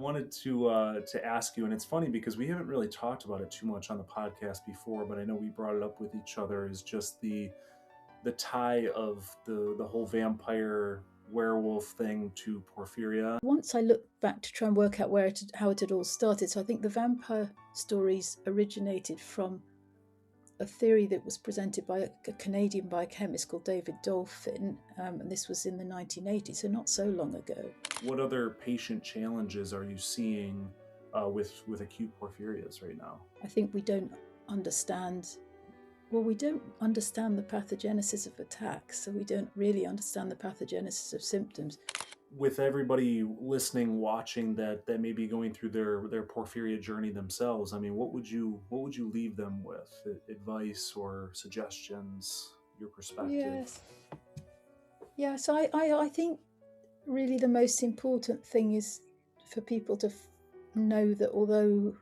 wanted to ask you, and it's funny because we haven't really talked about it too much on the podcast before, but I know we brought it up with each other. Is just the tie of the whole vampire werewolf thing to porphyria. Once I looked back to try and work out how it had all started, so I think the vampire stories originated from a theory that was presented by a Canadian biochemist called David Dolphin, and this was in the 1980s, so not so long ago. What other patient challenges are you seeing with acute porphyrias right now? I think we don't understand the pathogenesis of attacks, so we don't really understand the pathogenesis of symptoms. With everybody listening, watching that may be going through their porphyria journey themselves, I mean, what would you leave them with? Advice or suggestions, your perspective? Yes. So I think really the most important thing is for people to know that although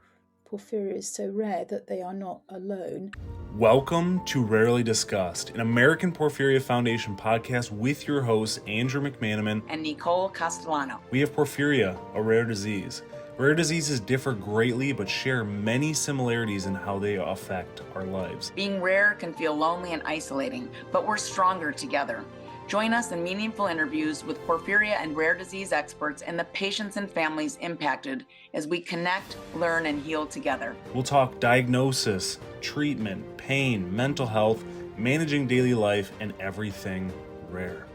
porphyria is so rare, that they are not alone. Welcome to Rarely Discussed, an American Porphyria Foundation podcast with your hosts Andrew McManaman and Nicole Castellano. We have porphyria, a rare disease. Rare diseases differ greatly but share many similarities in how they affect our lives. Being rare can feel lonely and isolating, but we're stronger together. Join us in meaningful interviews with porphyria and rare disease experts and the patients and families impacted as we connect, learn, and heal together. We'll talk diagnosis, treatment, pain, mental health, managing daily life, and everything rare.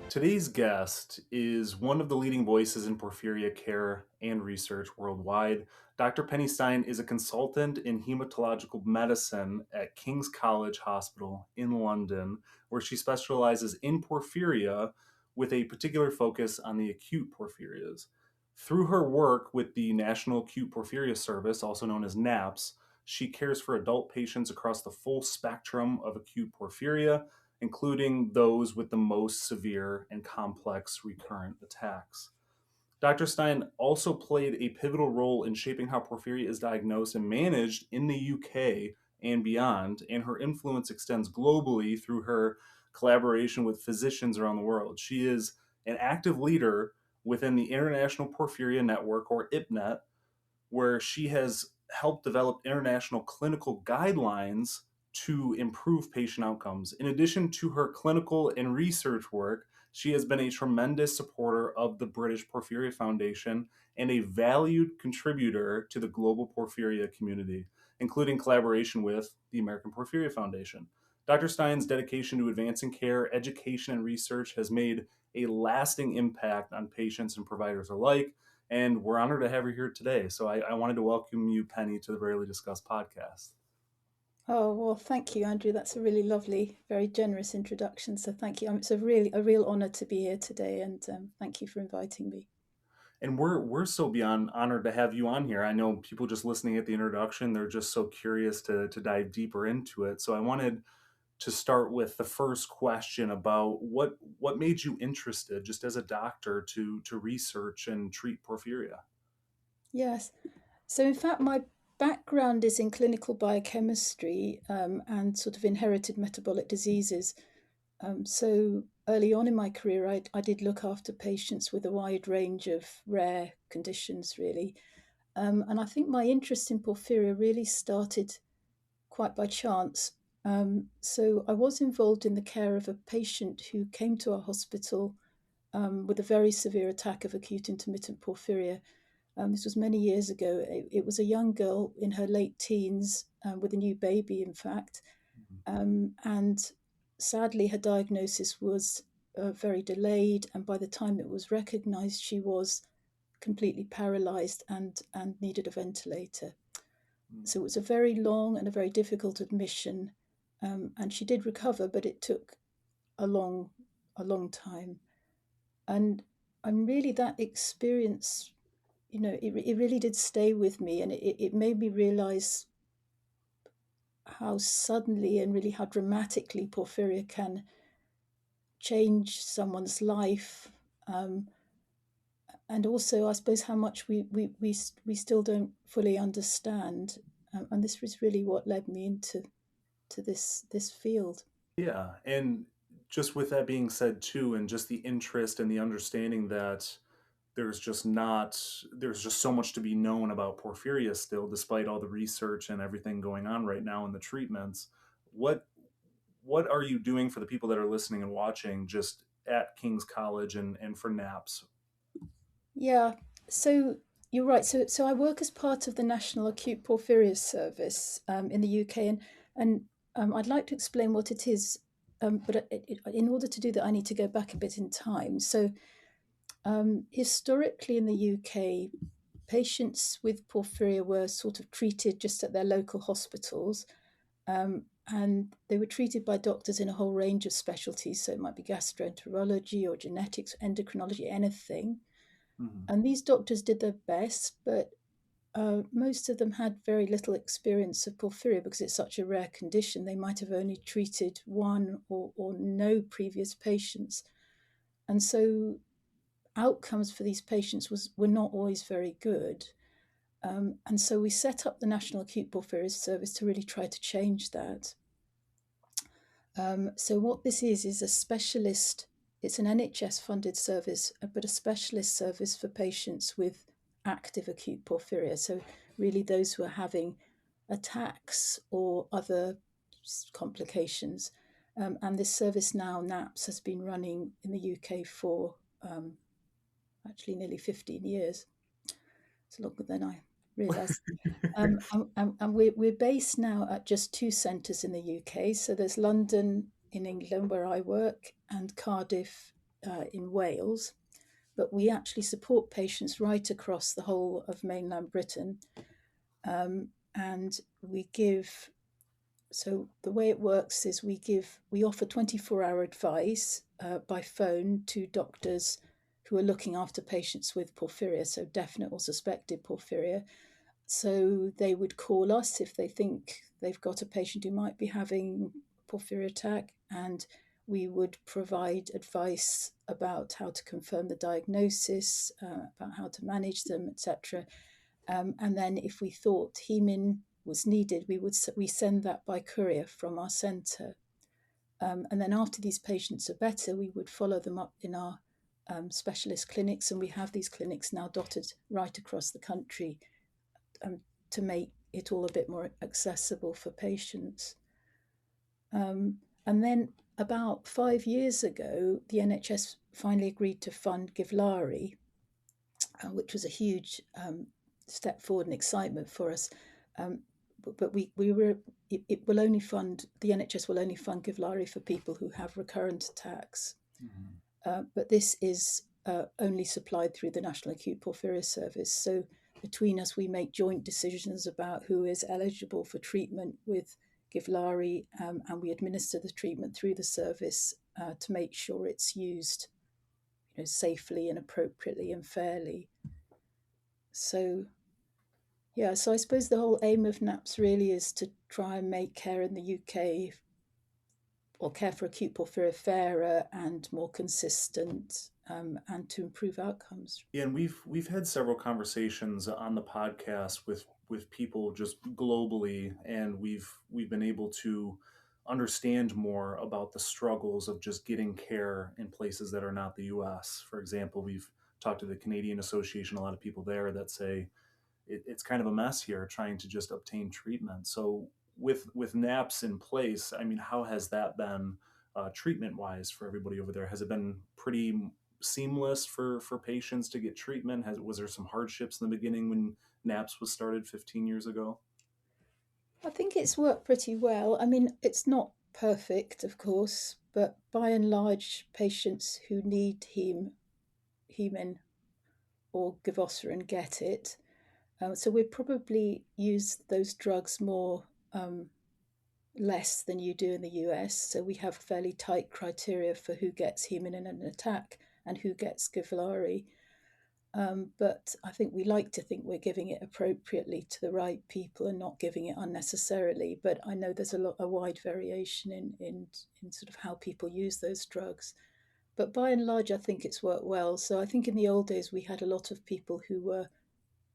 Today's guest is one of the leading voices in porphyria care and research worldwide. Dr. Penny Stein is a consultant in hematological medicine at King's College Hospital in London, where she specializes in porphyria with a particular focus on the acute porphyrias. Through her work with the National Acute Porphyria Service, also known as NAPS, she cares for adult patients across the full spectrum of acute porphyria, including those with the most severe and complex recurrent attacks. Dr. Stein also played a pivotal role in shaping how porphyria is diagnosed and managed in the UK and beyond, and her influence extends globally through her collaboration with physicians around the world. She is an active leader within the International Porphyria Network, or IPNET, where she has helped develop international clinical guidelines to improve patient outcomes. In addition to her clinical and research work, she has been a tremendous supporter of the British Porphyria Foundation and a valued contributor to the global porphyria community, including collaboration with the American Porphyria Foundation. Dr. Stein's dedication to advancing care, education, and research has made a lasting impact on patients and providers alike, and we're honored to have her here today. So I wanted to welcome you, Penny, to the Rarely Discussed podcast. Oh, well, thank you, Andrew. That's a really lovely, very generous introduction. So thank you. It's a real honor to be here today, and thank you for inviting me. And we're so beyond honored to have you on here. I know people just listening at the introduction, they're just so curious to dive deeper into it. So I wanted to start with the first question about what made you interested, just as a doctor, to research and treat porphyria. Yes. So in fact, my background is in clinical biochemistry and sort of inherited metabolic diseases. So early on in my career, I did look after patients with a wide range of rare conditions, really. And I think my interest in porphyria really started quite by chance. So I was involved in the care of a patient who came to our hospital with a very severe attack of acute intermittent porphyria. This was many years ago. It was a young girl in her late teens with a new baby, in fact. And sadly, her diagnosis was very delayed. And by the time it was recognized, she was completely paralyzed and needed a ventilator. So it was a very long and a very difficult admission. And she did recover, but it took a long time. And really that experience, it really did stay with me, and it made me realize how suddenly and really how dramatically porphyria can change someone's life, and also I suppose how much we still don't fully understand, and this was really what led me into this field. Yeah, and just with that being said too, and just the interest and the understanding that there's just not there's just so much to be known about porphyria still, despite all the research and everything going on right now in the treatments. What what are you doing for the people that are listening and watching just at King's College and for NAPS? Yeah, so you're right. So I work as part of the National Acute Porphyria Service in the UK, and I'd like to explain what it is. But in order to do that, I need to go back a bit in time. So historically in the UK, patients with porphyria were sort of treated just at their local hospitals. And they were treated by doctors in a whole range of specialties. So it might be gastroenterology or genetics, endocrinology, anything. Mhm. And these doctors did their best, but most of them had very little experience of porphyria because it's such a rare condition. They might have only treated one or no previous patients. And so outcomes for these patients were not always very good. And so we set up the National Acute Porphyria Service to really try to change that. So what this is a specialist, it's an NHS funded service, but a specialist service for patients with active acute porphyria. So really those who are having attacks or other complications. And this service now, NAPS, has been running in the UK for actually nearly 15 years. It's longer than I realised. And we're based now at just two centres in the UK. So there's London in England, where I work, and Cardiff in Wales. But we actually support patients right across the whole of mainland Britain. And we give, so the way it works is we offer 24-hour advice by phone to doctors who are looking after patients with porphyria, so definite or suspected porphyria. So they would call us if they think they've got a patient who might be having a porphyria attack, and we would provide advice about how to confirm the diagnosis, about how to manage them, etc. And then if we thought hemin was needed, we send that by courier from our centre. And then after these patients are better, we would follow them up in our specialist clinics, and we have these clinics now dotted right across the country to make it all a bit more accessible for patients. And then about 5 years ago, the NHS finally agreed to fund Givlari, which was a huge step forward and excitement for us. But we were it will only fund the NHS will only fund Givlari for people who have recurrent attacks. Mhm. But this is only supplied through the National Acute Porphyria Service. So between us, we make joint decisions about who is eligible for treatment with Givlari, and we administer the treatment through the service to make sure it's used, safely and appropriately and fairly. So yeah, so I suppose the whole aim of NAPS really is to try and make care in the UK, or care for acute porphyria, fairer and more consistent, and to improve outcomes. Yeah, and we've had several conversations on the podcast with people just globally, and we've been able to understand more about the struggles of just getting care in places that are not the US. For example, we've talked to the Canadian Association, a lot of people there that say it's kind of a mess here trying to just obtain treatment. So with NAPS in place, I mean, how has that been treatment wise for everybody over there? Has it been pretty seamless for patients to get treatment? Was there some hardships in the beginning when NAPS was started 15 years ago? I think it's worked pretty well. I mean, it's not perfect, of course, but by and large, patients who need hemin or givosiran get it. So we probably use those drugs more less than you do in the US. So we have fairly tight criteria for who gets hemin in an attack and who gets Givlari. But I think we like to think we're giving it appropriately to the right people and not giving it unnecessarily. But I know there's a wide variation in sort of how people use those drugs. But by and large, I think it's worked well. So I think in the old days, we had a lot of people who were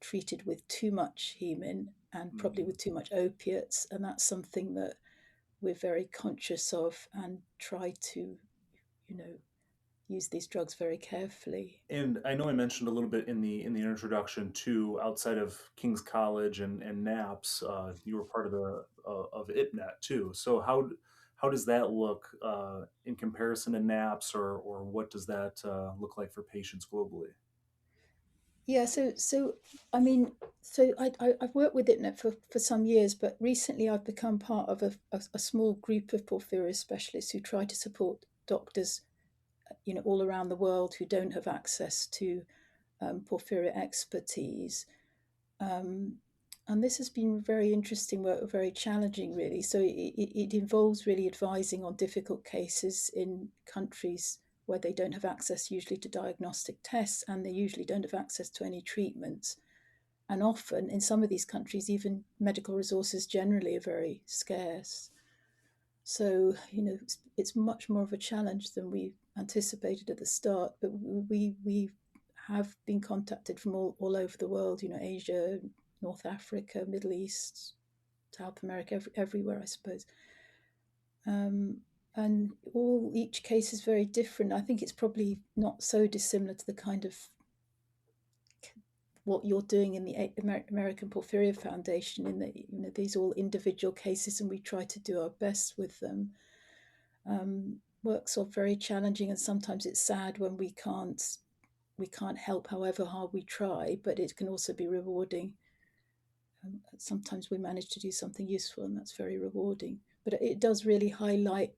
treated with too much hemin and probably Mhm. with too much opiates. And that's something that we're very conscious of and try to use these drugs very carefully. And I know I mentioned a little bit in the introduction too. Outside of King's College and NAPS, you were part of the of IPNET too. So how does that look in comparison to NAPS, or what does that look like for patients globally? Yeah, so I mean, I've worked with IPNET for some years, but recently I've become part of a small group of porphyria specialists who try to support doctors, all around the world who don't have access to porphyria expertise. Um, and this has been very interesting work, very challenging, really. So it involves really advising on difficult cases in countries where they don't have access usually to diagnostic tests, and they usually don't have access to any treatments. And often in some of these countries, even medical resources generally are very scarce. So, it's much more of a challenge than we anticipated at the start. But we have been contacted from all over the world, Asia, North Africa, Middle East, South America, everywhere, I suppose. And each case is very different. I think it's probably not so dissimilar to the kind of what you're doing in the American Porphyria Foundation, in that these are all individual cases, and we try to do our best with them. Works are very challenging, and sometimes it's sad when we can't help, however hard we try. But it can also be rewarding. Sometimes we manage to do something useful, and that's very rewarding. But it does really highlight,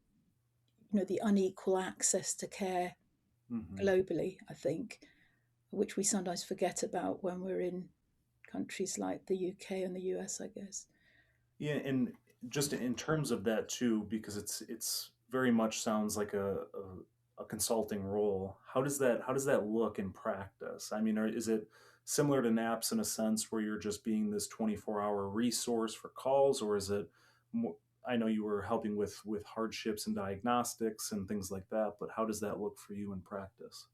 the unequal access to care Hmm. globally, I think, which we sometimes forget about when we're in countries like the UK and the US, I guess. Yeah, and just in terms of that too, because it's very much sounds like a consulting role. How does that look in practice? I mean, is it similar to NAPS in a sense where you're just being this 24-hour resource for calls, or is it more, I know you were helping with hardships and diagnostics and things like that, but how does that look for you in practice?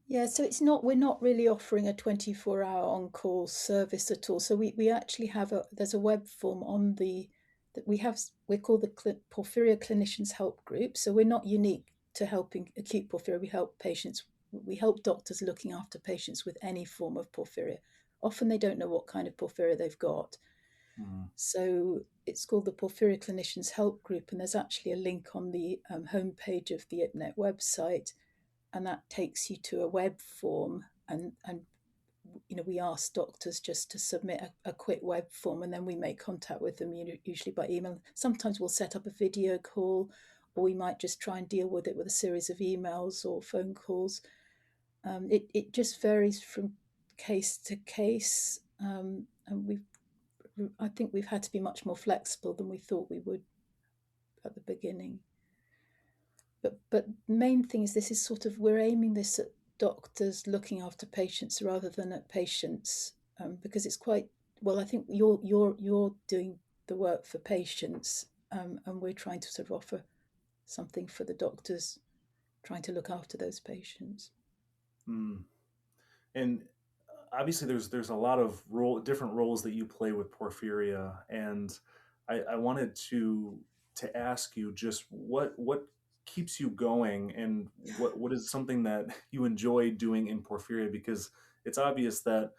Yeah, so we're not really offering a 24-hour on-call service at all. So we actually there's a web form on that we're called the Porphyria Clinicians Help Group. So we're not unique to helping acute porphyria. We help doctors looking after patients with any form of porphyria. Often they don't know what kind of porphyria they've got. Mm. So it's called the Porphyria Clinicians Help Group, and there's actually a link on the homepage of the IPNET website, and that takes you to a web form. And we ask doctors just to submit a quick web form, and then we make contact with them, usually by email. Sometimes we'll set up a video call, or we might just try and deal with it with a series of emails or phone calls. It just varies from case to case, and I think we've had to be much more flexible than we thought we would at the beginning. But the main thing is, this is sort of, we're aiming this at doctors looking after patients rather than at patients, because it's quite, well, I think you're doing the work for patients, and we're trying to sort of offer something for the doctors trying to look after those patients. Mm. And obviously there's a lot of different roles that you play with porphyria, and I wanted to ask you just what keeps you going, and what is something that you enjoy doing in porphyria, because it's obvious that,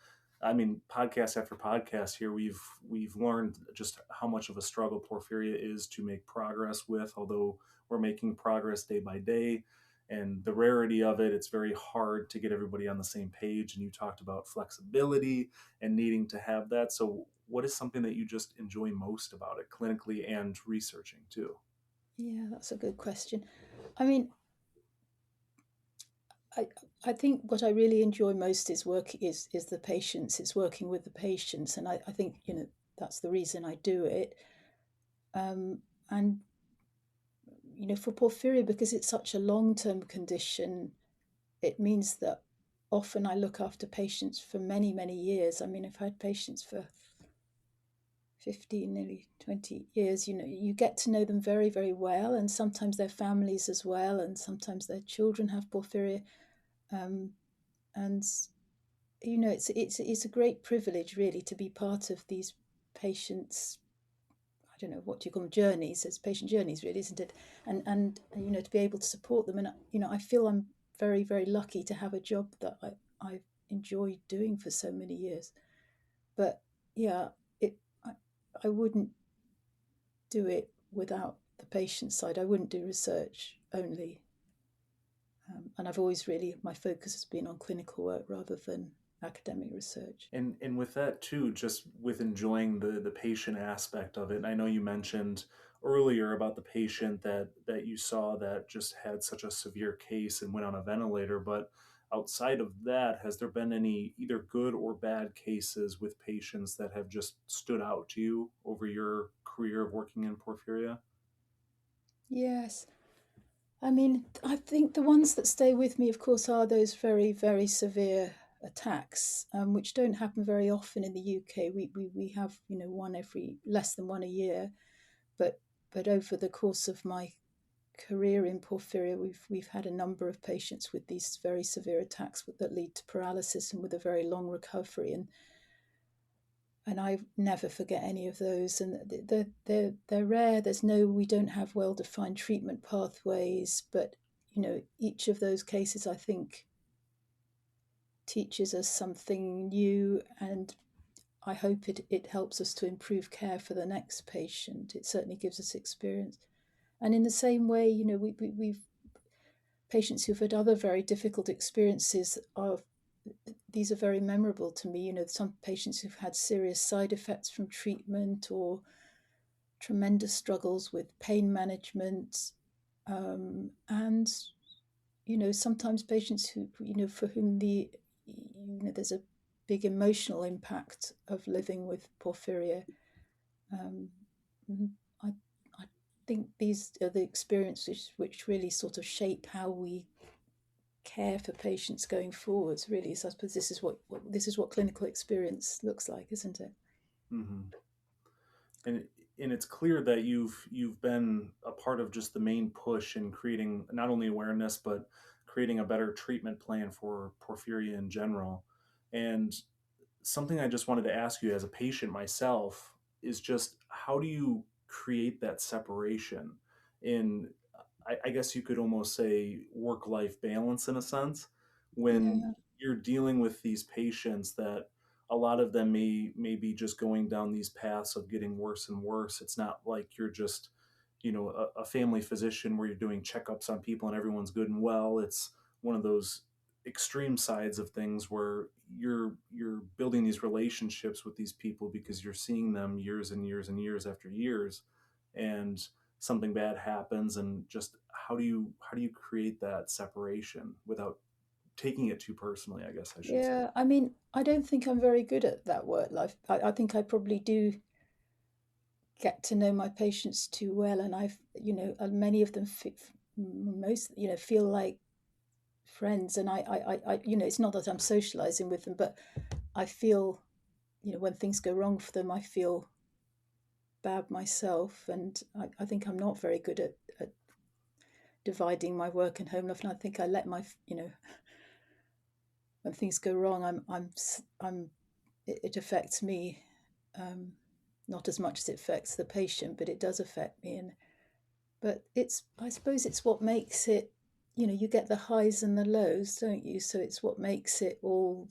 I mean, podcast after podcast here, we've learned just how much of a struggle porphyria is to make progress with, although we're making progress day by day, and the rarity of it, it's very hard to get everybody on the same page. And you talked about flexibility and needing to have that. So what is something that you just enjoy most about it, clinically and researching too? Yeah, that's a good question. I mean, I I think what I really enjoy most is the patients. It's working with the patients, and I think that's the reason I do it. And for porphyria, because it's such a long-term condition, it means that often I look after patients for many, many years. I mean, I've had patients for 15, nearly 20 years. You get to know them very, very well, and sometimes their families as well, and sometimes their children have porphyria. Um, and it's a great privilege, really, to be part of these patients. I don't know, what do you call them, journeys, as patient journeys, really, isn't it? And to be able to support them. And I feel I'm very, very lucky to have a job that I've enjoyed doing for so many years. But yeah, it I, I wouldn't do it without the patient side. I wouldn't do research only. And I've always really, my focus has been on clinical work rather than academic research. And with that too, just with enjoying the patient aspect of it. And I know you mentioned earlier about the patient that you saw that just had such a severe case and went on a ventilator, but outside of that, has there been any either good or bad cases with patients that have just stood out to you over your career of working in porphyria? Yes. I mean, I think the ones that stay with me, of course, are those very, very severe attacks, which don't happen very often in the UK. We have, one every less than one a year, but over the course of my career in porphyria, we've had a number of patients with these very severe attacks that lead to paralysis and with a very long recovery. And I never forget any of those. And they're rare. We don't have well defined treatment pathways, but each of those cases, I think, teaches us something new, and I hope it helps us to improve care for the next patient. It certainly gives us experience. And in the same way, we've patients who've had other very difficult experiences are these are very memorable to me. Some patients who've had serious side effects from treatment or tremendous struggles with pain management, and sometimes patients who for whom there's a big emotional impact of living with porphyria. Um, I I think these are the experiences which really sort of shape how we care for patients going forwards. Really, so I suppose this is what clinical experience looks like, isn't it? Mm-hmm. and and it's clear that you've been a part of just the main push in creating not only awareness but creating a better treatment plan for porphyria in general. And something I just wanted to ask you as a patient myself is just how do you create that separation in, I guess you could almost say, work life balance in a sense, when Yeah, you're dealing with these patients that a lot of them may be just going down these paths of getting worse and worse. It's not like you're just, a family physician where you're doing checkups on people and everyone's good and well. It's one of those extreme sides of things where you're building these relationships with these people because you're seeing them years and years and years after years, and something bad happens. And just how do you create that separation without taking it too personally, I guess I should say. yeah. I mean, I don't think I'm very good at that work life. I think I probably do get to know my patients too well, and many of them most feel like friends, and it's not that I'm socializing with them, but I feel when things go wrong for them, I feel bad myself, and I think I'm not very good at dividing my work and home life, and I think I let my when things go wrong, I'm it affects me, um, not as much as it affects the patient, but it does affect me. And but I suppose it's what makes it, you get the highs and the lows, don't you? So it's what makes it all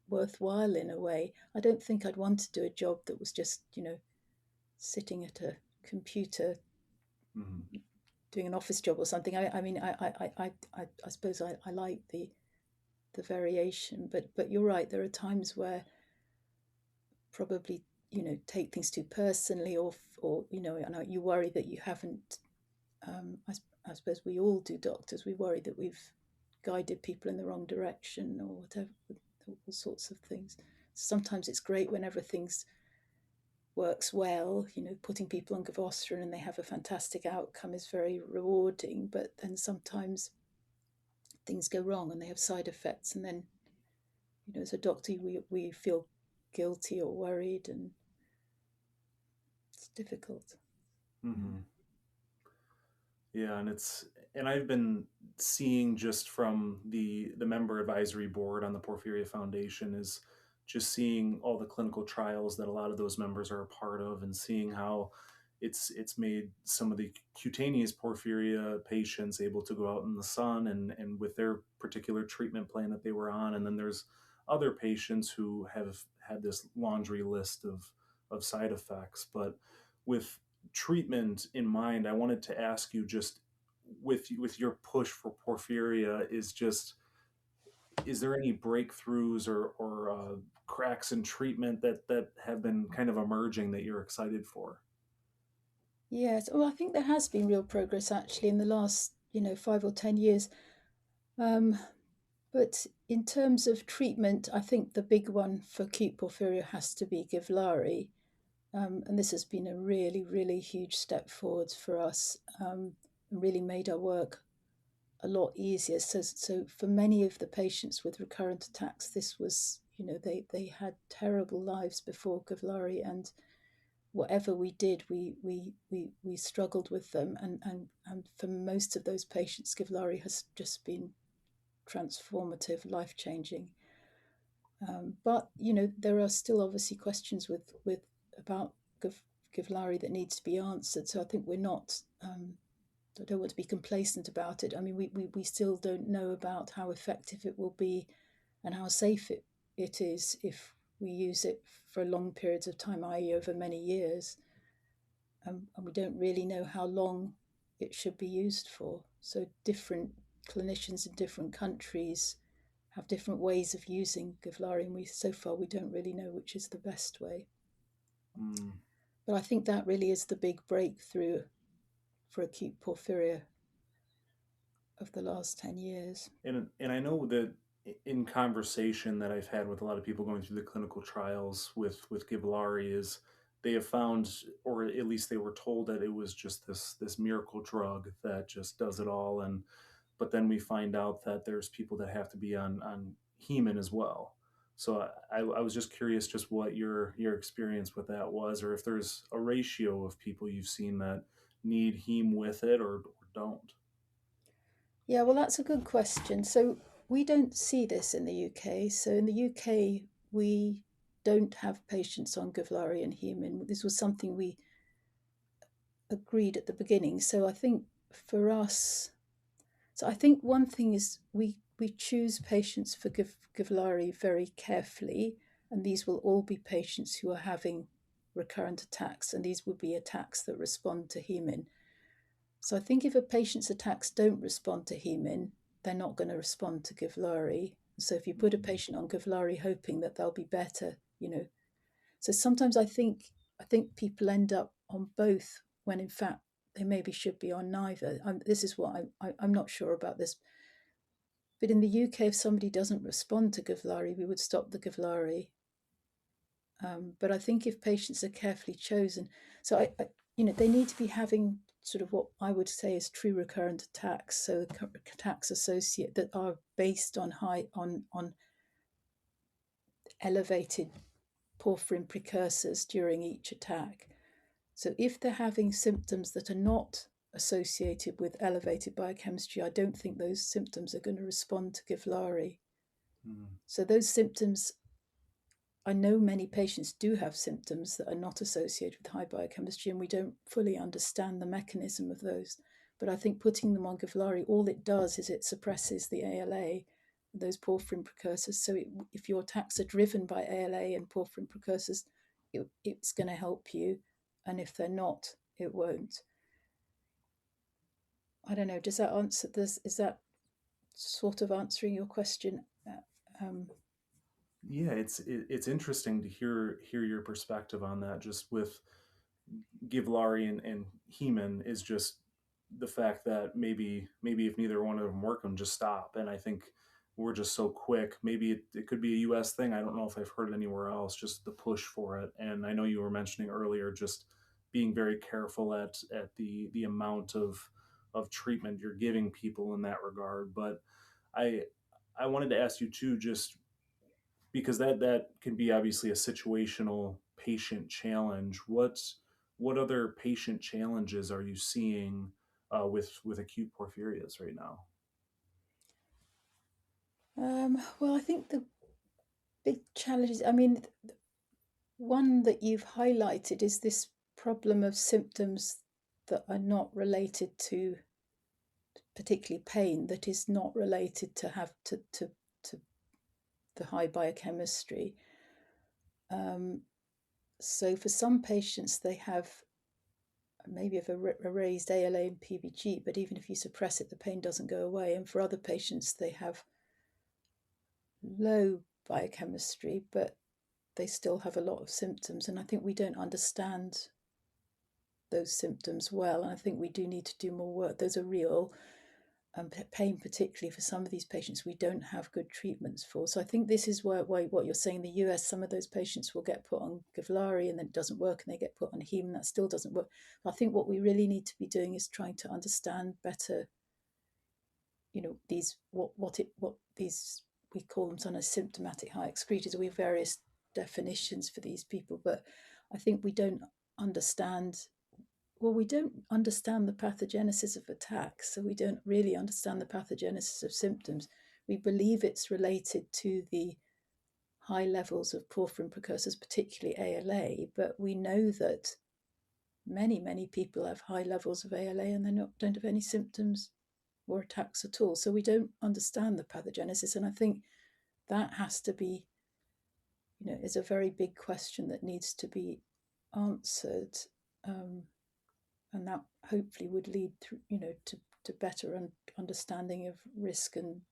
worthwhile in a way. I don't think I'd want to do a job that was just, sitting at a computer Hmm. doing an office job or something. I mean, I suppose I like the variation, but you're right. There are times where probably take things too personally, or and you worry that you haven't. I suppose we all do, doctors. We worry that we've guided people in the wrong direction or whatever, all sorts of things. Sometimes it's great when everything's works well, putting people on gavosterin and they have a fantastic outcome is very rewarding. But then sometimes things go wrong and they have side effects, and then as a doctor we feel guilty or worried, and it's difficult. Yeah. Hmm. Yeah, and I've been seeing just from the member advisory board on the Porphyria Foundation is just seeing all the clinical trials that a lot of those members are a part of, and seeing how it's made some of the cutaneous porphyria patients able to go out in the sun and with their particular treatment plan that they were on. And then there's other patients who have had this laundry list of side effects. But with treatment in mind, I wanted to ask you, just with your push for porphyria, is there any breakthroughs or cracks in treatment that have been kind of emerging that you're excited for? Yes, well, I think there has been real progress actually in the last, 5 or 10 years. Um, but in terms of treatment, I think the big one for acute porphyria has to be Givlari. And this has been a really, really huge step forwards for us, and really made our work a lot easier. So for many of the patients with recurrent attacks, this was, they had terrible lives before Givlari, and whatever we did, we struggled with them, and for most of those patients, Givlari has just been transformative, life changing. But there are still obviously questions with about Givlari that needs to be answered. So I think we're not. I don't want to be complacent about it. I mean, we still don't know about how effective it will be and how safe it is if we use it for long periods of time, i.e., over many years. And we don't really know how long it should be used for. So different clinicians in different countries have different ways of using Givlari, and so far we don't really know which is the best way. Mm. But I think that really is the big breakthrough for acute porphyria of the last 10 years. And I know that in conversation that I've had with a lot of people going through the clinical trials with Givlari is they have found, or at least they were told, that it was just this miracle drug that just does it all. And but then we find out that there's people that have to be on Heman as well. So I was just curious, just what your experience with that was, or if there's a ratio of people you've seen that need Hem with it or don't. Yeah, well, that's a good question. So we don't see this in the UK. So in the UK, we don't have patients on Givlari and Heman. This was something we agreed at the beginning. So I think for us, so I think one thing is we choose patients for Givlari very carefully, and these will all be patients who are having recurrent attacks, and these would be attacks that respond to Hemin. So I think if a patient's attacks don't respond to Hemin, they're not going to respond to Givlari. So if you put a patient on Givlari hoping that they'll be better, so sometimes I think people end up on both when in fact they maybe should be on neither. This is what I'm not sure about this. But in the UK, if somebody doesn't respond to Givlari, we would stop the Givlari. But I think if patients are carefully chosen, so they need to be having sort of what I would say is true recurrent attacks. So attacks associated that are based on on elevated porphyrin precursors during each attack. So if they're having symptoms that are not associated with elevated biochemistry, I don't think those symptoms are going to respond to Givlari. Mm. So those symptoms, I know many patients do have symptoms that are not associated with high biochemistry, and we don't fully understand the mechanism of those. But I think putting them on Givlari, all it does is it suppresses the ALA, those porphyrin precursors. So if your attacks are driven by ALA and porphyrin precursors, it's going to help you. And if they're not, it won't. I don't know. Does that answer this? Is that sort of answering your question? Yeah, it's interesting to hear your perspective on that. Just with Givlari and Heman is just the fact that maybe if neither one of them work, them just stop. And I think we're just so quick. Maybe it could be a U.S. thing. I don't know if I've heard it anywhere else. Just the push for it. And I know you were mentioning earlier just being very careful at the amount of treatment you're giving people in that regard. But I I wanted to ask you too, just because that can be obviously a situational patient challenge. What other patient challenges are you seeing with acute porphyrias right now? Well, I think the big challenges, I mean, one that you've highlighted is this problem of symptoms that are not related to particularly pain, that is not related to the high biochemistry. So for some patients, they have maybe have a raised ALA and PBG, but even if you suppress it, the pain doesn't go away. And for other patients, they have low biochemistry, but they still have a lot of symptoms. And I think we don't understand those symptoms well. And I think we do need to do more work. There's a real pain, particularly for some of these patients, we don't have good treatments for. So I think this is why what you're saying in the US, some of those patients will get put on Givlari and then it doesn't work, and they get put on Hem and that still doesn't work. I think what we really need to be doing is trying to understand better, these what these, we call them sometimes symptomatic high excretors. We have various definitions for these people, but I think we don't understand the pathogenesis of attacks, so we don't really understand the pathogenesis of symptoms. We believe it's related to the high levels of porphyrin precursors, particularly ALA, but we know that many people have high levels of ALA and they don't have any symptoms or attacks at all. So we don't understand the pathogenesis, and I think that has to be, is a very big question that needs to be answered. And that hopefully would lead through, to better understanding of risk and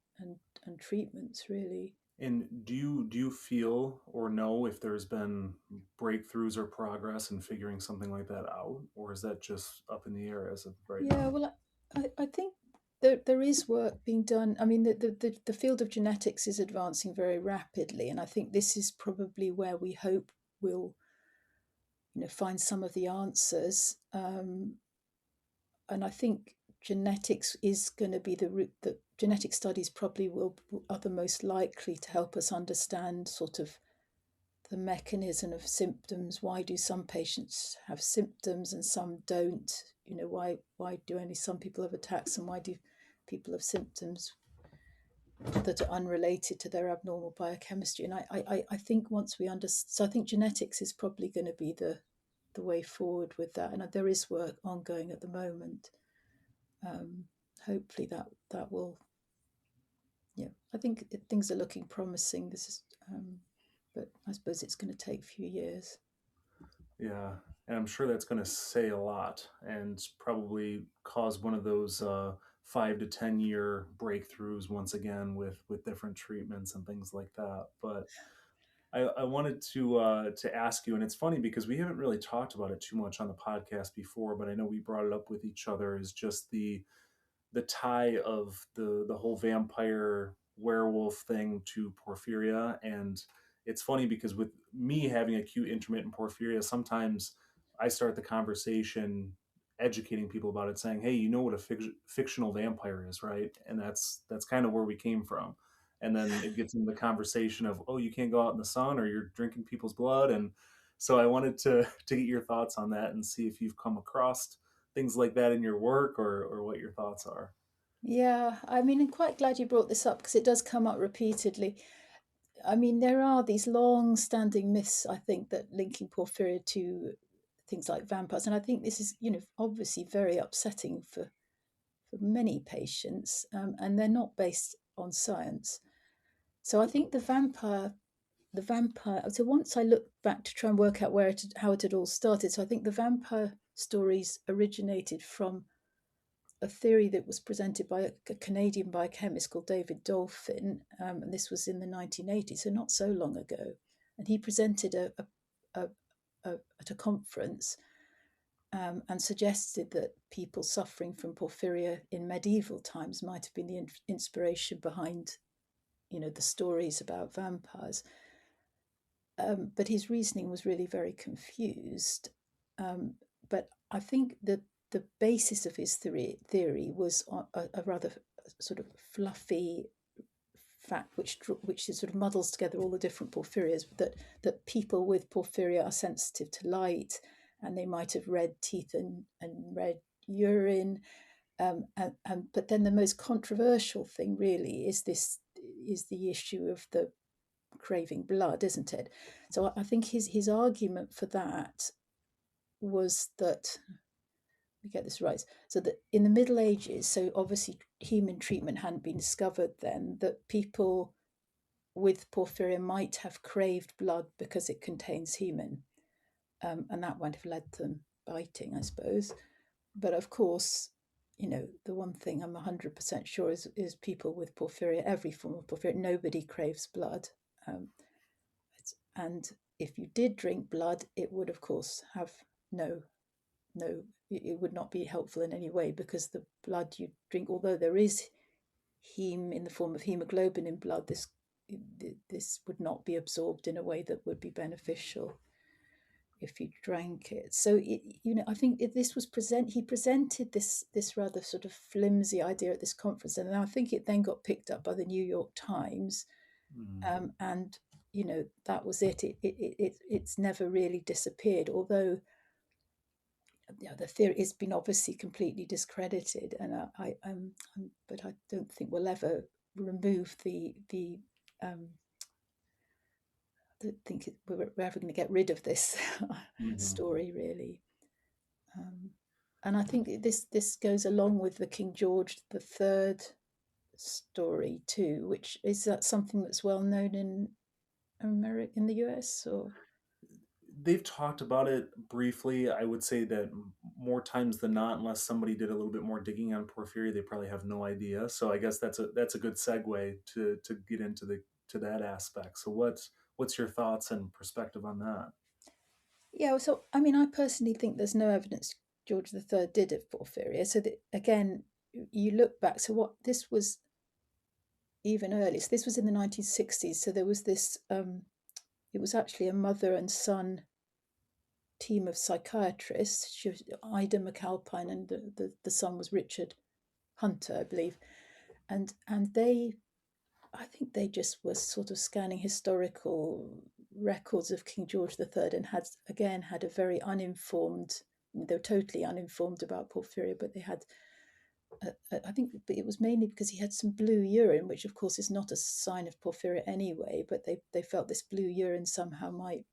treatments, really. And do you feel or know if there's been breakthroughs or progress in figuring something like that out, or is that just up in the air as of right Yeah, now? well, I think there is work being done. I mean, the field of genetics is advancing very rapidly, and I think this is probably where we hope we'll, find some of the answers. And I think genetics is going to be the route that genetic studies probably are the most likely to help us understand sort of the mechanism of symptoms. Why do some patients have symptoms and some don't? Why do only some people have attacks, and why do people have symptoms that are unrelated to their abnormal biochemistry? And I think once we understand, so I think genetics is probably going to be the way forward with that. And there is work ongoing at the moment. Hopefully that will, yeah, I think things are looking promising. This is, but I suppose it's going to take a few years. Yeah, and I'm sure that's going to say a lot and probably cause one of those 5 to 10 year breakthroughs once again with different treatments and things like that. But I wanted to ask you, and it's funny because we haven't really talked about it too much on the podcast before, but I know we brought it up with each other. Is just the tie of the whole vampire werewolf thing to porphyria. And it's funny because with me having acute intermittent porphyria, sometimes I start the conversation educating people about it, saying, hey, you know what a fictional vampire is, right? And that's kind of where we came from. And then it gets into the conversation of, oh, you can't go out in the sun or you're drinking people's blood. And so I wanted to get your thoughts on that and see if you've come across things like that in your work, or what your thoughts are. Yeah, I mean, I'm quite glad you brought this up because it does come up repeatedly. I mean, there are these long-standing myths, I think, that linking porphyria to things like vampires, and I think this is, obviously very upsetting for many patients, and they're not based on science. So I think the vampire. So once I looked back to try and work out how it had all started. So I think the vampire stories originated from a theory that was presented by a Canadian biochemist called David Dolphin, and this was in the 1980s, so not so long ago. And he presented at a conference, and suggested that people suffering from porphyria in medieval times might have been the inspiration behind, the stories about vampires. But his reasoning was really very confused. But I think that the basis of his theory was a rather sort of fluffy fact, which sort of muddles together all the different porphyrias. That people with porphyria are sensitive to light, and they might have red teeth and red urine. But then the most controversial thing really is the issue of the craving blood, isn't it? So I think his argument for that was that, let me get this right, so that in the Middle Ages, so obviously heman treatment hadn't been discovered then, that people with porphyria might have craved blood because it contains heman, and that might have led to them biting, I suppose. But of course, the one thing I'm 100% sure is people with porphyria, every form of porphyria, nobody craves blood. And if you did drink blood, it would, of course, have no, it would not be helpful in any way, because the blood you drink, although there is heme in the form of hemoglobin in blood, this would not be absorbed in a way that would be beneficial if you drank it. So I think this was he presented this rather sort of flimsy idea at this conference, and I think it then got picked up by the New York Times, and that was it. It's never really disappeared, although the theory has been obviously completely discredited, and but I don't think we'll ever remove the I don't think we're ever going to get rid of this story, really. And I think this goes along with the King George III story too, which is that something that's well known in America, in the US, or They've talked about it briefly. I would say that more times than not, unless somebody did a little bit more digging on porphyria, they probably have no idea. So I guess that's a good segue to get into that aspect. So what's your thoughts and perspective on that? yeah. So I mean, I personally think there's no evidence George III did have porphyria. So that, again, you look back. So what this was even earlier. So this was in the 1960s. So there was this. It was actually a mother and son team of psychiatrists. She was Ida McAlpine, and the son was Richard Hunter, I believe. And they, I think they just were sort of scanning historical records of King George III, and had a very uninformed. They were totally uninformed about porphyria, but they had. I think it was mainly because he had some blue urine, which of course is not a sign of porphyria anyway. But they felt this blue urine somehow might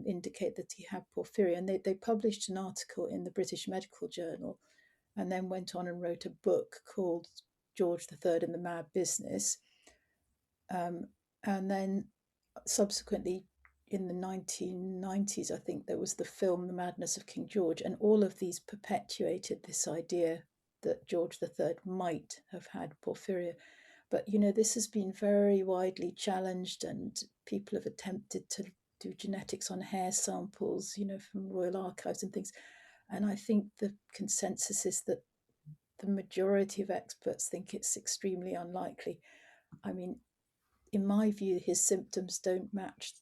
indicate that he had porphyria, and they published an article in the British Medical Journal, and then went on and wrote a book called George III and the Mad Business. And then subsequently, in the 1990s, I think there was the film The Madness of King George, and all of these perpetuated this idea that George III might have had porphyria. But this has been very widely challenged, and people have attempted to do genetics on hair samples, from Royal Archives and things. And I think the consensus is that the majority of experts think it's extremely unlikely. I mean, in my view, his symptoms don't match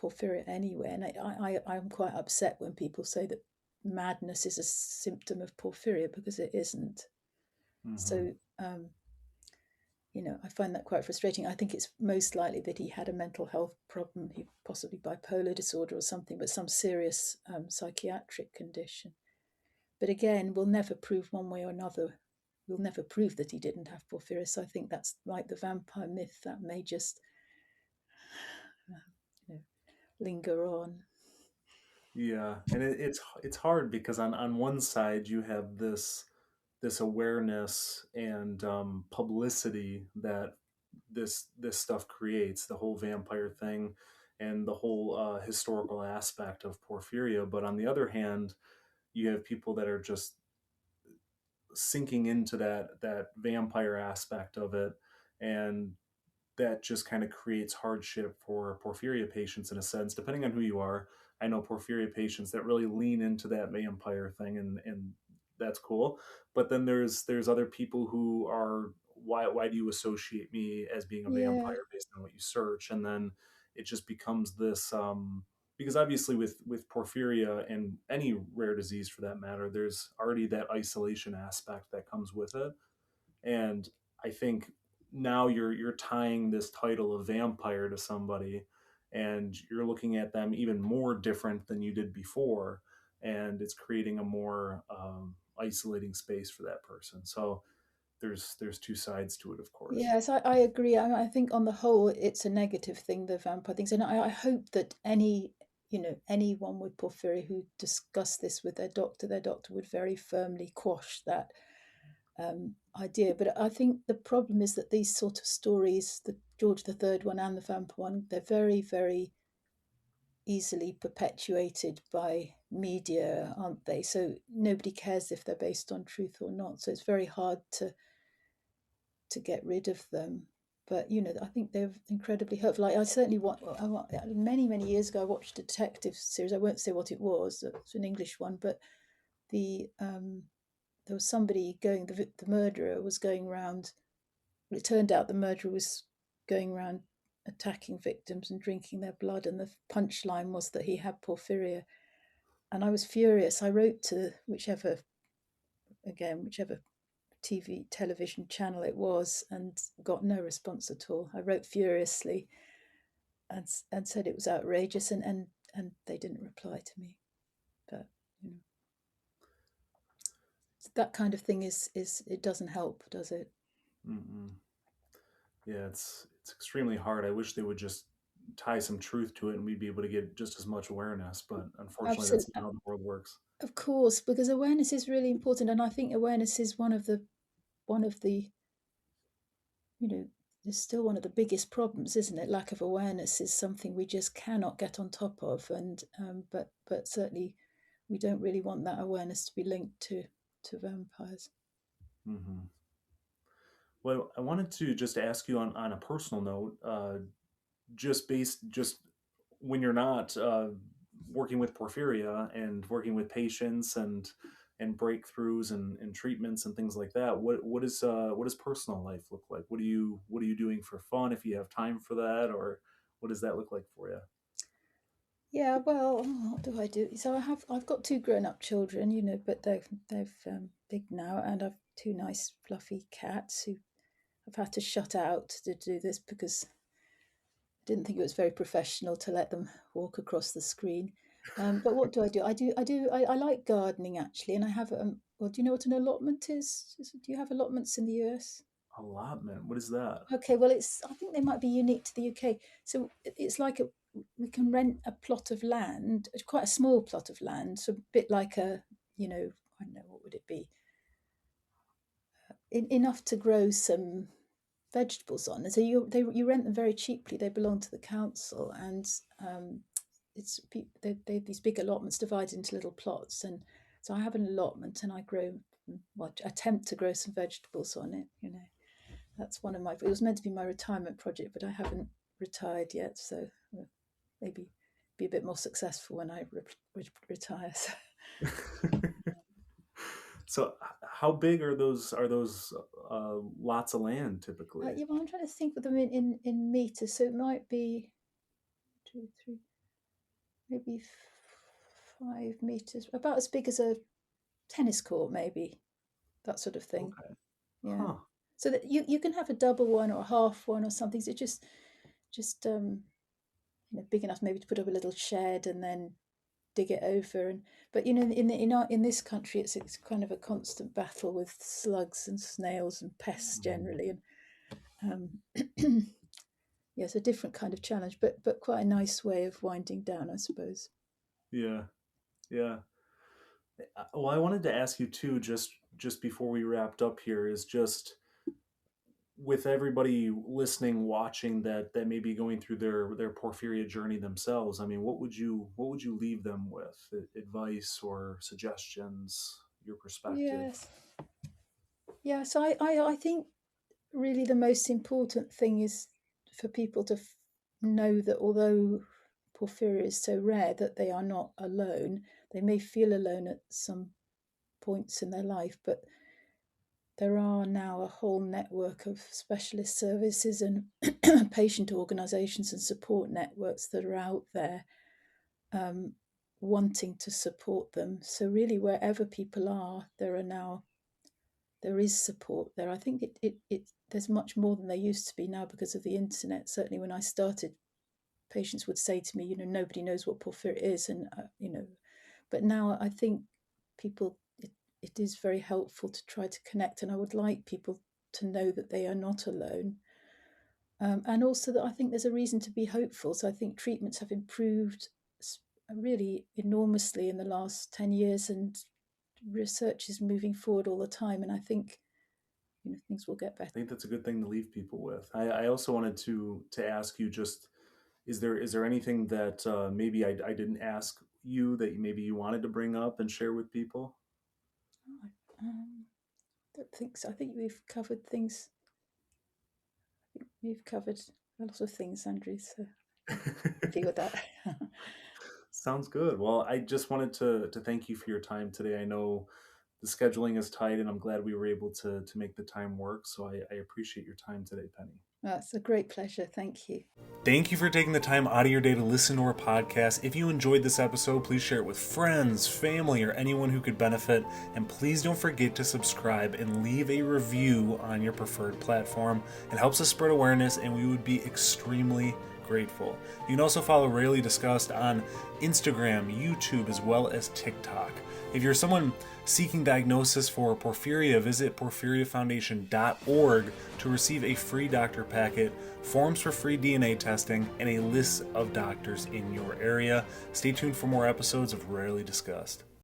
porphyria anywhere. And I'm quite upset when people say that madness is a symptom of porphyria, because it isn't. So, I find that quite frustrating. I think it's most likely that he had a mental health problem, he possibly bipolar disorder or something, but some serious psychiatric condition. But again, we'll never prove one way or another. We'll never prove that he didn't have porphyria. So I think that's like the vampire myth, that may just linger on. Yeah, and it's hard because on one side you have this awareness and publicity that this stuff creates, the whole vampire thing and the whole historical aspect of porphyria. But on the other hand, you have people that are just sinking into that vampire aspect of it, and that just kind of creates hardship for porphyria patients in a sense, depending on who you are. I know porphyria patients that really lean into that vampire thing, and that's cool. But then there's other people who are, why do you associate me as being a Yeah, vampire based on what you search? And then it just becomes this because obviously with porphyria and any rare disease for that matter, there's already that isolation aspect that comes with it. And I think now you're tying this title of vampire to somebody, and you're looking at them even more different than you did before, and it's creating a more isolating space for that person. So there's two sides to it, of course. yes, I agree. I think on the whole, it's a negative thing, the vampire things. And I hope that any, anyone with porphyria who discussed this with their doctor would very firmly quash that idea. But I think the problem is that these sort of stories, the George III one and the vampire one, they're very, very easily perpetuated by media, aren't they? So nobody cares if they're based on truth or not. So it's very hard to get rid of them. But I think they're incredibly helpful. I certainly many years ago I watched a detective series. I won't say what it was. It's an English one, but there was somebody going. The murderer was going around. Well, it turned out the murderer was going around attacking victims and drinking their blood, and the punchline was that he had porphyria. And I was furious. I wrote to whichever television channel it was, and got no response at all. I wrote furiously and said it was outrageous, and they didn't reply to me. But that kind of thing is it doesn't help, does it? Mm-mm. Yeah, it's extremely hard. I wish they would just tie some truth to it and we'd be able to get just as much awareness, but unfortunately that's Absolutely. not how the world works. Of course, because awareness is really important, and I think awareness is one of the it's still one of the biggest problems, isn't it? Lack of awareness is something we just cannot get on top of, and but certainly we don't really want that awareness to be linked to vampires. Mm-hmm. Well, I wanted to just ask you on a personal note, just when you're not working with porphyria and working with patients and breakthroughs and treatments and things like that, what does personal life look like? What are you doing for fun if you have time for that, or what does that look like for you? Yeah, well, what do I do? So I've got two grown-up children, but they've big now, and I've two nice fluffy cats who I've had to shut out to do this because I didn't think it was very professional to let them walk across the screen. But what do? I like gardening actually, and I have well, do you know what an allotment is? Do you have allotments in the US? Allotment, what is that? Okay, well, I think they might be unique to the UK. So it's like we can rent a plot of land, quite a small plot of land, so a bit like I don't know, what would it be? Enough to grow some vegetables on. And so you rent them very cheaply. They belong to the council, and it's they these big allotments divided into little plots. And so I have an allotment, and I grow, well, attempt to grow some vegetables on it. That's one of my. It was meant to be my retirement project, but I haven't retired yet, so maybe be a bit more successful when I retire. So. So how big are those lots of land typically? Yeah, well, I'm trying to think of them in meters. So it might be 2, 3, maybe 5 meters, about as big as a tennis court, maybe, that sort of thing. Okay. Yeah. Huh. So that you can have a double one or a half one or something. So just big enough maybe to put up a little shed and then dig it over. And but in this country it's kind of a constant battle with slugs and snails and pests Mhm. generally, and yeah, it's a different kind of challenge, but quite a nice way of winding down, I suppose. Yeah. Yeah. Well, I wanted to ask you too, just before we wrapped up here, is just with everybody listening, watching that may be going through their porphyria journey themselves. I mean, what would you leave them with? Advice or suggestions? Your perspective? Yes. Yeah, so I think really the most important thing is for people to know that although porphyria is so rare, that they are not alone. They may feel alone at some points in their life, but there are now a whole network of specialist services and patient organisations and support networks that are out there, um, wanting to support them. So really, wherever people are, there is support there. I think there's much more than there used to be now because of the internet. Certainly, when I started, patients would say to me, nobody knows what porphyria is, and but now I think people it is very helpful to try to connect, and I would like people to know that they are not alone. And also that I think there's a reason to be hopeful. So I think treatments have improved really enormously in the last 10 years, and research is moving forward all the time. And I think things will get better. I think that's a good thing to leave people with. I also wanted to ask you, just is there anything that maybe I didn't ask you that maybe you wanted to bring up and share with people? I don't think so. I think we've covered things. I think we've covered a lot of things, Andrew. So happy with that. Sounds good. Well, I just wanted to thank you for your time today. I know the scheduling is tight, and I'm glad we were able to make the time work. So I appreciate your time today, Penny. It's a great pleasure. Thank you. Thank you for taking the time out of your day to listen to our podcast. If you enjoyed this episode, please share it with friends, family, or anyone who could benefit. And please don't forget to subscribe and leave a review on your preferred platform. It helps us spread awareness, and we would be extremely grateful. You can also follow Rarely Discussed on Instagram, YouTube, as well as TikTok. If you're someone seeking diagnosis for porphyria, visit porphyriafoundation.org to receive a free doctor packet, forms for free DNA testing, and a list of doctors in your area. Stay tuned for more episodes of Rarely Discussed.